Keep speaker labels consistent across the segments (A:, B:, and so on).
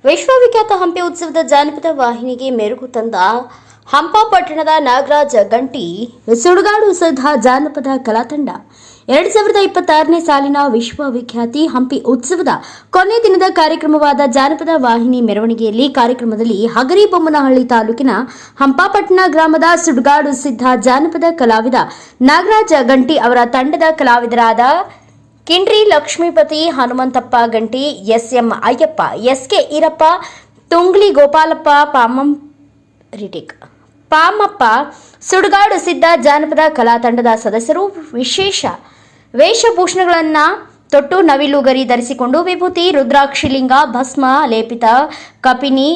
A: ವಿಶ್ವವಿಖ್ಯಾತ ಹಂಪಿ ಉತ್ಸವದ ಜಾನಪದ ವಾಹಿನಿಗೆ ಮೆರುಗು ತಂದ ಹಂಪ ಪಟ್ಟಣದ ನಾಗರಾಜ ಗಂಟಿ ಸುಡುಗಾಡು ಸದಾ ಜಾನಪದ ಕಲಾ ತಂಡ 2026ನೇ ಸಾಲಿನ ವಿಶ್ವವಿಖ್ಯಾತಿ ಹಂಪಿ ಉತ್ಸವದ ಕೊನೆ ದಿನದ ಕಾರ್ಯಕ್ರಮವಾದ ಜಾನಪದ ವಾಹಿನಿ ಮೆರವಣಿಗೆಯಲ್ಲಿ ಕಾರ್ಯಕ್ರಮದಲ್ಲಿ ಹಗರಿಬೊಮ್ಮನಹಳ್ಳಿ ತಾಲೂಕಿನ ಹಂಪಾಪಟ್ಟಣ ಗ್ರಾಮದ ಸುಡುಗಾಡು ಸಿದ್ಧ ಜಾನಪದ ಕಲಾವಿದ ನಾಗರಾಜ ಗಂಟಿ ಅವರ ತಂಡದ ಕಲಾವಿದರಾದ ಕಿಂಡ್ರಿ ಲಕ್ಷ್ಮೀಪತಿ ಹನುಮಂತಪ್ಪ ಗಂಟಿ ಎಸ್ಎಂ ಅಯ್ಯಪ್ಪ ಎಸ್ಕೆ ಈರಪ್ಪ ತುಂಗ್ಲಿ ಗೋಪಾಲಪ್ಪ ಪಾಮಪ್ಪ ಸುಡುಗಾಡು ಸಿದ್ಧ ಜಾನಪದ ಕಲಾ ತಂಡದ ಸದಸ್ಯರು ವಿಶೇಷ ವೇಷಭೂಷಣಗಳನ್ನು ತೊಟ್ಟು ನವಿಲುಗರಿ ಧರಿಸಿಕೊಂಡು ವಿಭೂತಿ ರುದ್ರಾಕ್ಷಿಲಿಂಗ ಭಸ್ಮ ಲೇಪಿತ ಕಪಿನಿ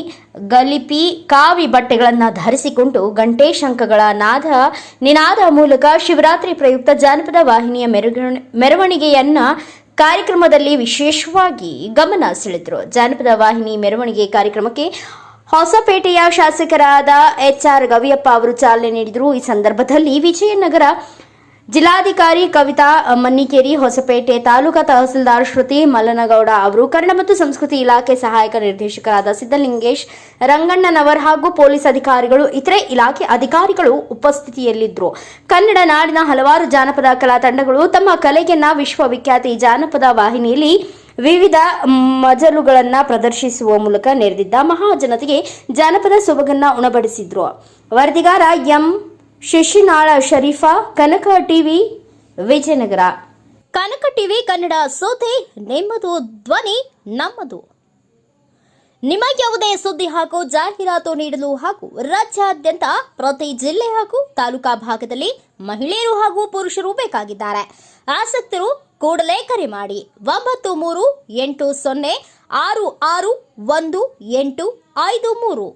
A: ಗಲಿಪಿ ಕಾವಿ ಬಟ್ಟೆಗಳನ್ನು ಧರಿಸಿಕೊಂಡು ಗಂಟೆ ಶಂಖಗಳ ನಿನಾದ ಮೂಲಕ ಶಿವರಾತ್ರಿ ಪ್ರಯುಕ್ತ ಜಾನಪದ ವಾಹಿನಿಯ ಮೆರವಣಿಗೆಯನ್ನ ಕಾರ್ಯಕ್ರಮದಲ್ಲಿ ವಿಶೇಷವಾಗಿ ಗಮನ ಸೆಳೆದರು. ಜಾನಪದ ವಾಹಿನಿ ಮೆರವಣಿಗೆ ಕಾರ್ಯಕ್ರಮಕ್ಕೆ ಹೊಸಪೇಟೆಯ ಶಾಸಕರಾದ HR ಗವಿಯಪ್ಪ ಅವರು ಚಾಲನೆ ನೀಡಿದರು. ಈ ಸಂದರ್ಭದಲ್ಲಿ ವಿಜಯನಗರ ಜಿಲ್ಲಾಧಿಕಾರಿ ಕವಿತಾ ಮನ್ನಿಕೇರಿ, ಹೊಸಪೇಟೆ ತಾಲೂಕಾ ತಹಸೀಲ್ದಾರ್ ಶ್ರುತಿ ಮಲ್ಲನಗೌಡ ಅವರು, ಕನ್ನಡ ಮತ್ತು ಸಂಸ್ಕೃತಿ ಇಲಾಖೆ ಸಹಾಯಕ ನಿರ್ದೇಶಕರಾದ ಸಿದ್ದಲಿಂಗೇಶ್ ರಂಗಣ್ಣನವರ್ ಹಾಗೂ ಪೊಲೀಸ್ ಅಧಿಕಾರಿಗಳು, ಇತರೆ ಇಲಾಖೆ ಅಧಿಕಾರಿಗಳು ಉಪಸ್ಥಿತಿಯಲ್ಲಿದ್ದರು. ಕನ್ನಡ ನಾಡಿನ ಹಲವಾರು ಜಾನಪದ ಕಲಾ ತಂಡಗಳು ತಮ್ಮ ಕಲೆಯನ್ನ ವಿಶ್ವವಿಖ್ಯಾತಿ ಜಾನಪದ ವಾಹಿನಿಯಲ್ಲಿ ವಿವಿಧ ಮಜಲುಗಳನ್ನು ಪ್ರದರ್ಶಿಸುವ ಮೂಲಕ ನೆರೆದಿದ್ದ ಮಹಾಜನತೆಗೆ ಜಾನಪದ ಸೊಬಗನ್ನ ಉಣಬಡಿಸಿದ್ರು. ವರದಿಗಾರ ಎಂ ಶಿಶಿನಾಳ ಶರೀಫಾ, ಕನಕ ಟಿವಿ, ವಿಜಯನಗರ. ಕನಕ ಟಿವಿ ಕನ್ನಡ ಸೋತೆ ನಿಮ್ಮದು, ಧ್ವನಿ ನಮ್ಮದು. ನಿಮ್ಮ ಯಾವುದೇ ಸುದ್ದಿ ಹಾಗೂ ಜಾಹೀರಾತು ನೀಡಲು ಹಾಗೂ ರಾಜ್ಯಾದ್ಯಂತ ಪ್ರತಿ ಜಿಲ್ಲೆ ಹಾಗೂ ತಾಲೂಕಾ ಭಾಗದಲ್ಲಿ ಮಹಿಳೆಯರು ಹಾಗೂ ಪುರುಷರು ಬೇಕಾಗಿದ್ದಾರೆ. ಆಸಕ್ತರು ಕೂಡಲೇ ಕರೆ ಮಾಡಿ 9380661853.